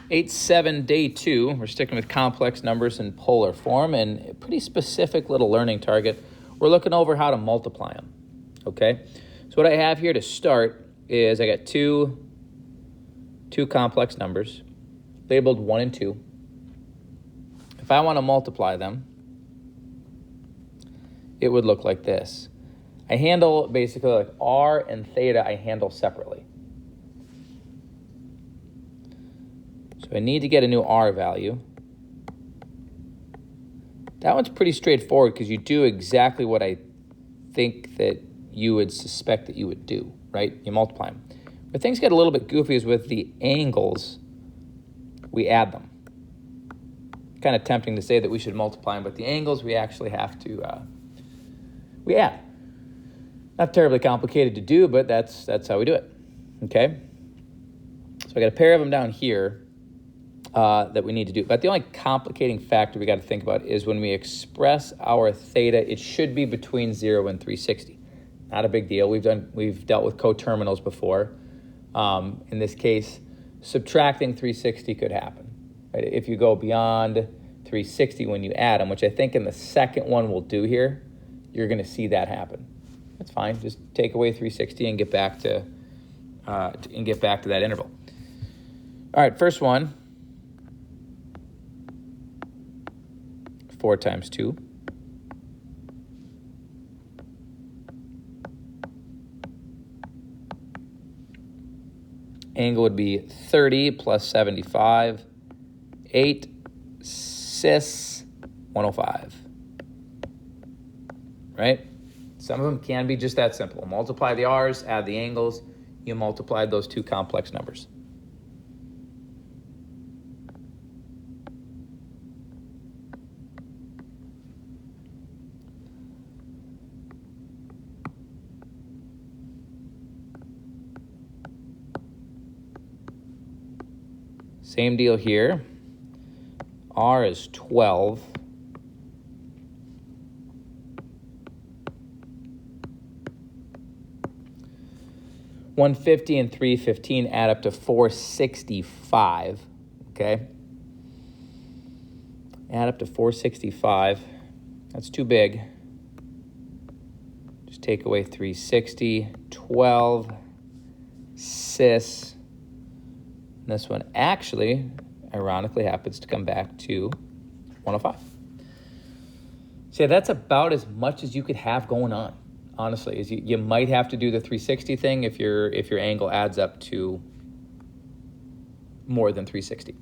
8-7, day 2. We're sticking with complex numbers in polar form, and a pretty specific little learning target. We're looking over how to multiply them, okay? So what I have here to start is I got two complex numbers, labeled 1 and 2. If I want to multiply them, it would look like this. I handle basically like r and theta, I handle separately. So I need to get a new r value. That one's pretty straightforward because you do exactly what I think that you would suspect that you would do, right? You multiply them. Where things get a little bit goofy is with the angles, we add them. Kind of tempting to say that we should multiply them, but the angles we actually have to, we add. Not terribly complicated to do, but that's how we do it, okay? So I got a pair of them down here that we need to do. But the only complicating factor we got to think about is when we express our theta, it should be between 0 and 360. Not a big deal. We've dealt with coterminals before. In this case, subtracting 360 could happen. Right? If you go beyond 360 when you add them, which I think in the second one we'll do here, you're going to see that happen. That's fine. Just take away 360 and get back to that interval. All right, first one. 4 times 2. Angle would be 30 plus 75. 8 cis 105. Right? Some of them can be just that simple. Multiply the r's, add the angles. You multiplied those two complex numbers. Same deal here. R is 12. $150 and $315 add up to $465. Okay. Add up to $465. That's too big. Just take away 360. 12 cis. And this one actually, ironically, happens to come back to 105. So yeah, that's about as much as you could have going on, honestly. Is you might have to do the 360 thing if your angle adds up to more than 360.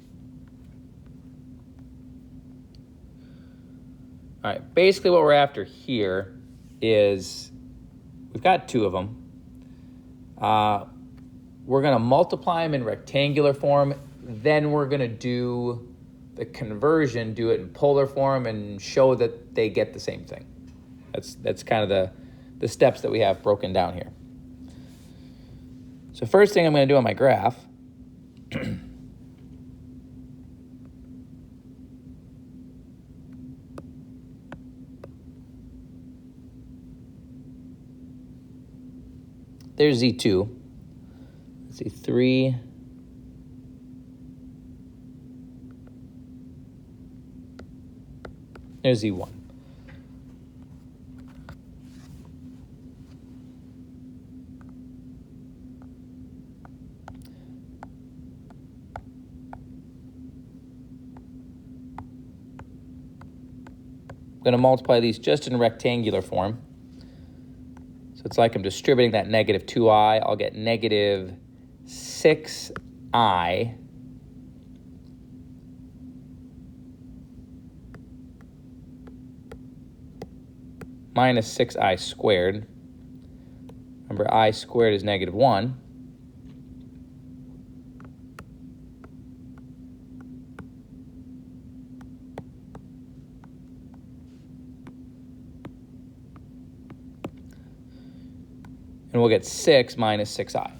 All right, basically what we're after here is we've got 2 of them. We're going to multiply them in rectangular form. Then we're going to do the conversion, do it in polar form, and show that they get the same thing. That's kind of the steps that we have broken down here. So first thing I'm going to do on my graph there's Z2. Let's see, 3. There's Z1. I'm going to multiply these just in rectangular form. So it's like I'm distributing that negative 2i. I'll get negative 6i minus 6i squared. Remember, I squared is negative 1. And we'll get 6 minus 6i.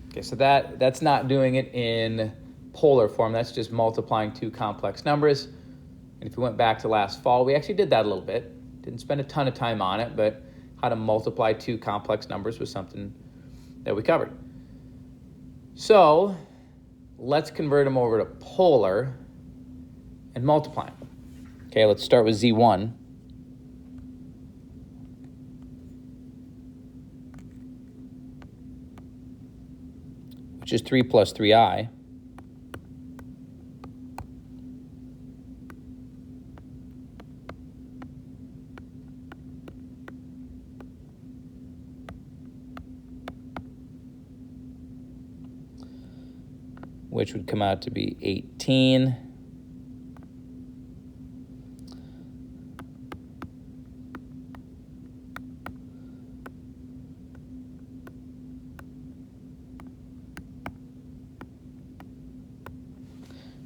Okay, so that's not doing it in polar form. That's just multiplying 2 complex numbers. And if we went back to last fall, we actually did that a little bit. Didn't spend a ton of time on it, but how to multiply 2 complex numbers was something that we covered. So let's convert them over to polar and multiply them. Okay, let's start with z1. Which is 3 plus 3i. Which would come out to be 18.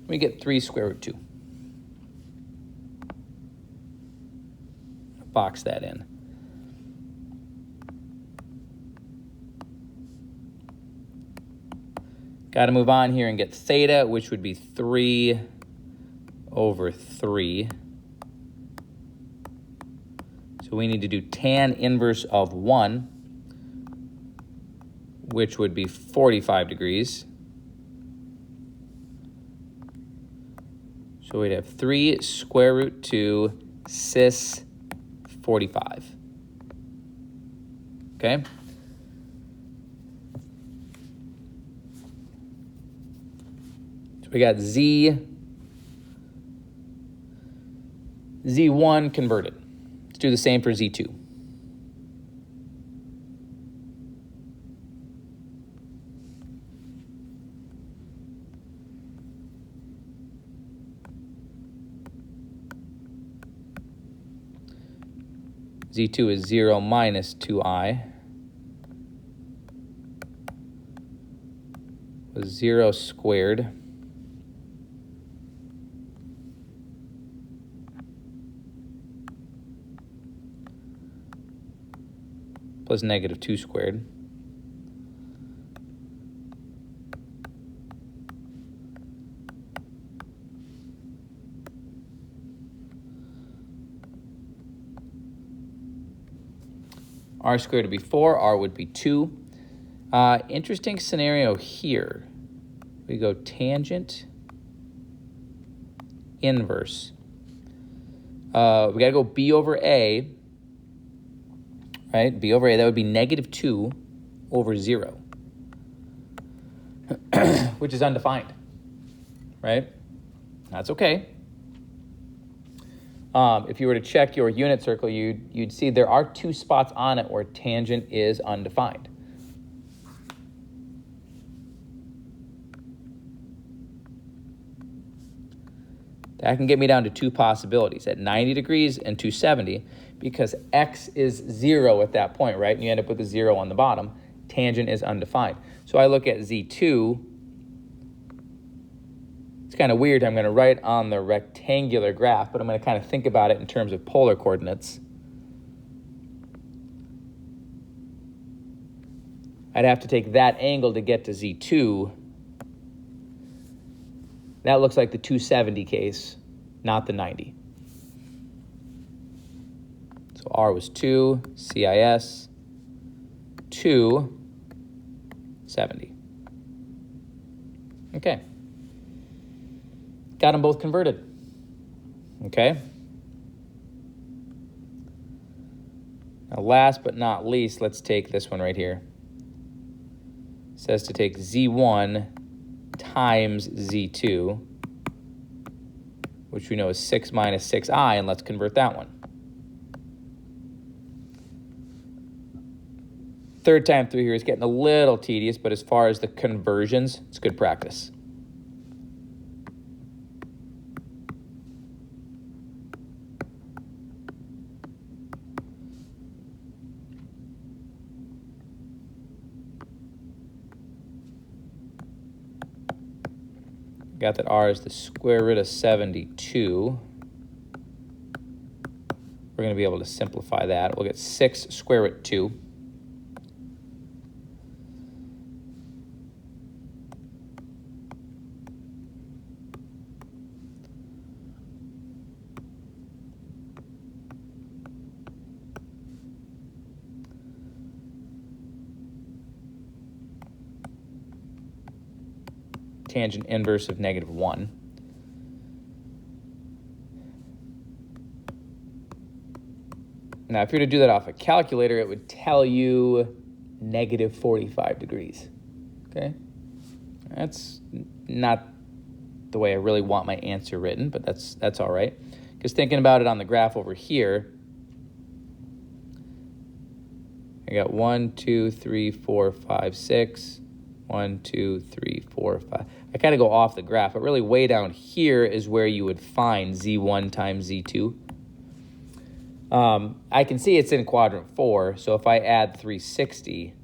We get 3 square root 2. Box that in. Got to move on here and get theta, which would be 3 over 3. So we need to do tan inverse of 1, which would be 45 degrees. So we'd have 3 square root 2 cis 45. Okay? So we got Z1 converted. Let's do the same for Z2. Z2 is 0 minus 2i. Was 0 squared. Plus negative 2 squared. R squared would be 4, R would be 2. Interesting scenario here. We go tangent inverse. We got to go B over A, right? B over A, that would be negative 2 over 0, which is undefined, right? That's okay. If you were to check your unit circle, you'd see there are 2 spots on it where tangent is undefined. That can get me down to 2 possibilities, at 90 degrees and 270, because x is 0 at that point, right? And you end up with a 0 on the bottom. Tangent is undefined. So I look at Z2. It's kind of weird. I'm going to write on the rectangular graph, but I'm going to kind of think about it in terms of polar coordinates. I'd have to take that angle to get to Z2. That looks like the 270 case, not the 90. So R was 2, CIS, 270. Okay. Got them both converted. Okay. Now, last but not least, let's take this one right here. It says to take Z1 times Z2, which we know is 6 minus 6i, and let's convert that one. Third time through here is getting a little tedious, but as far as the conversions, it's good practice. Got that R is the square root of 72. We're going to be able to simplify that. We'll get 6 square root 2. tangent inverse of -1. Now, if you were to do that off a calculator, it would tell you -45 degrees, okay? That's not the way I really want my answer written, but that's all right. Because thinking about it on the graph over here, I got 1, 2, 3, 4, 5, 6. 1, 2, 3, 4, 5. I kind of go off the graph, but really way down here is where you would find Z1 times Z2. I can see it's in quadrant 4, so if I add 360,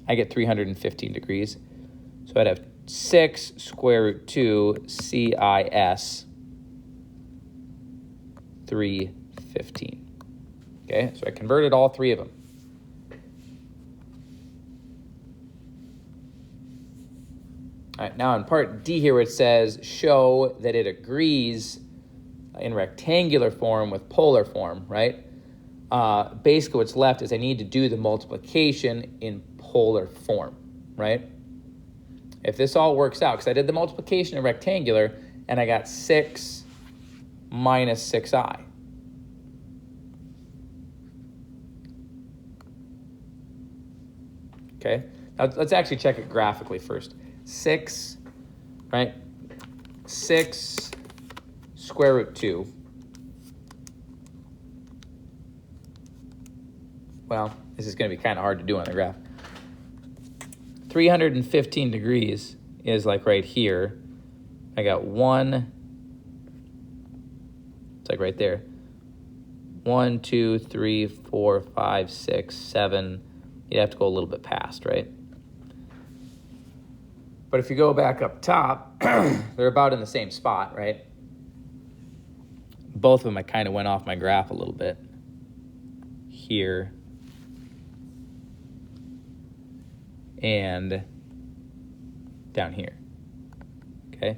I get 315 degrees. So I'd have 6 square root 2 CIS 315. Okay, so I converted all three of them. All right, now in part D here, it says, show that it agrees in rectangular form with polar form, right? Basically what's left is I need to do the multiplication in polar form, right? If this all works out, because I did the multiplication in rectangular, and I got 6 minus 6i. Okay, now let's actually check it graphically first. 6, right? 6 square root 2. Well, this is going to be kind of hard to do on the graph. 315 degrees is like right here. I got 1. It's like right there. 1, 2, 3, 4, 5, 6, 7. You'd have to go a little bit past, right? But if you go back up top, they're about in the same spot, right? Both of them, I kind of went off my graph a little bit. Here. And down here. Okay?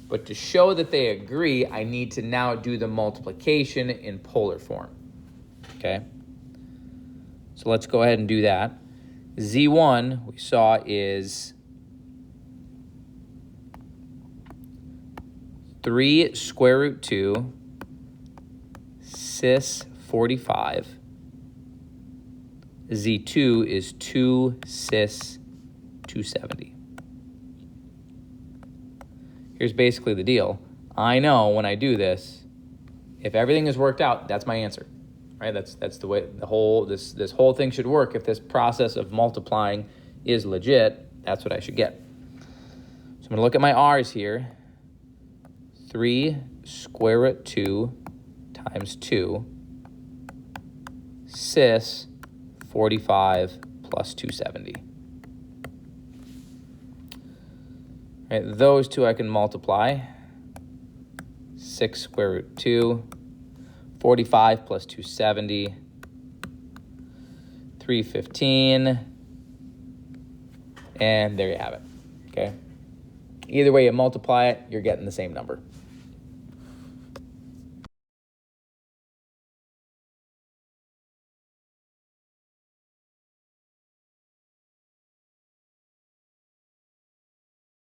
But to show that they agree, I need to now do the multiplication in polar form. Okay? So let's go ahead and do that. Z1, we saw, is 3 square root 2 cis 45. Z2 is 2 cis 270. Here's basically the deal. I know when I do this, if everything is worked out, that's my answer. Right? That's the way the whole this whole thing should work. If this process of multiplying is legit, that's what I should get. So I'm going to look at my r's here. 3 square root 2 times 2 cis 45 plus 270. Right, those two I can multiply. 6 square root 2, 45 plus 270, 315, and there you have it, okay? Either way you multiply it, you're getting the same number.